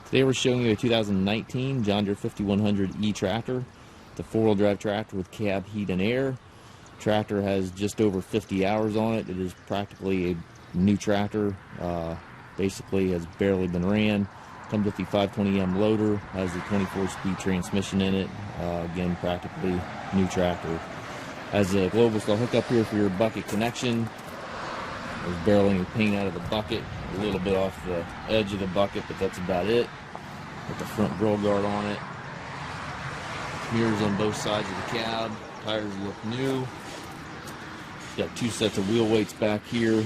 Today we're showing you a 2019 John Deere 5100E tractor. It's a four-wheel drive tractor with cab heat and air. Tractor has just over 50 hours on it. It is practically a new tractor. Basically has barely been ran. Comes with the 520M loader. Has the 24-speed transmission in it. Again, practically new tractor. Has a global style hookup here for your bucket connection. There's barely any paint out of the bucket. A little bit off the edge of the bucket, but that's about it. With the front grill guard on it. Mirrors on both sides of the cab. Tires look new. Got two sets of wheel weights back here.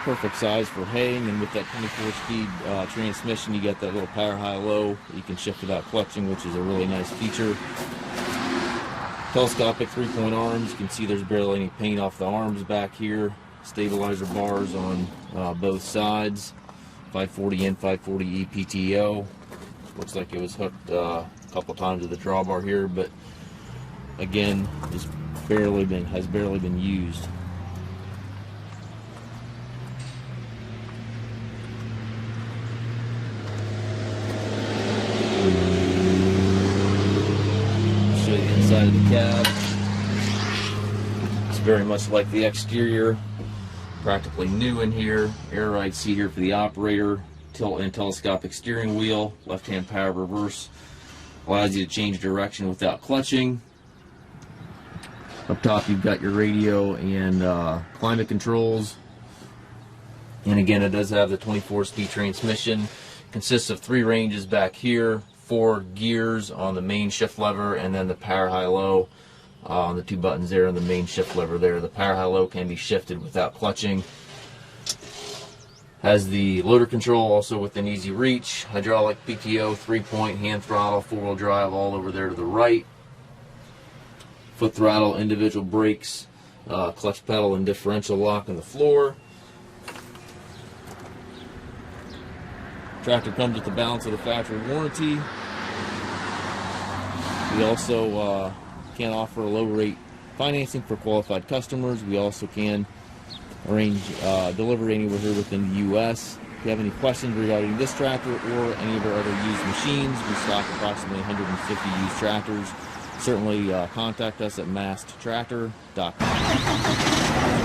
Perfect size for haying, and with that 24-speed transmission, you got that little power high-low that you can shift without clutching, which is a really nice feature. Telescopic 3-point arms. You can see there's barely any paint off the arms back here. Stabilizer bars on both sides. 540 and 540E PTO. Looks like it was hooked a couple times to the drawbar here, but again, has barely been used. Show you the inside of the cab. It's very much like the exterior. Practically new in here. Air ride seat here for the operator. Tilt and telescopic steering wheel. Left-hand power reverse. Allows you to change direction without clutching. Up top you've got your radio and climate controls. And again, it does have the 24-speed transmission. Consists of 3 ranges back here, 4 gears on the main shift lever, and then the power high-low on the 2 buttons there on the main shift lever there. The power high-low can be shifted without clutching. Has the loader control also within easy reach. Hydraulic PTO 3-point hand throttle, 4-wheel drive all over there to the right. Foot throttle, individual brakes, clutch pedal and differential lock on the floor. Tractor comes with the balance of the factory warranty. We also can offer low rate financing for qualified customers. We also can arrange delivery anywhere here within the U.S. If you have any questions regarding this tractor or any of our other used machines, we stock approximately 150 used tractors. Certainly contact us at massedtractor.com.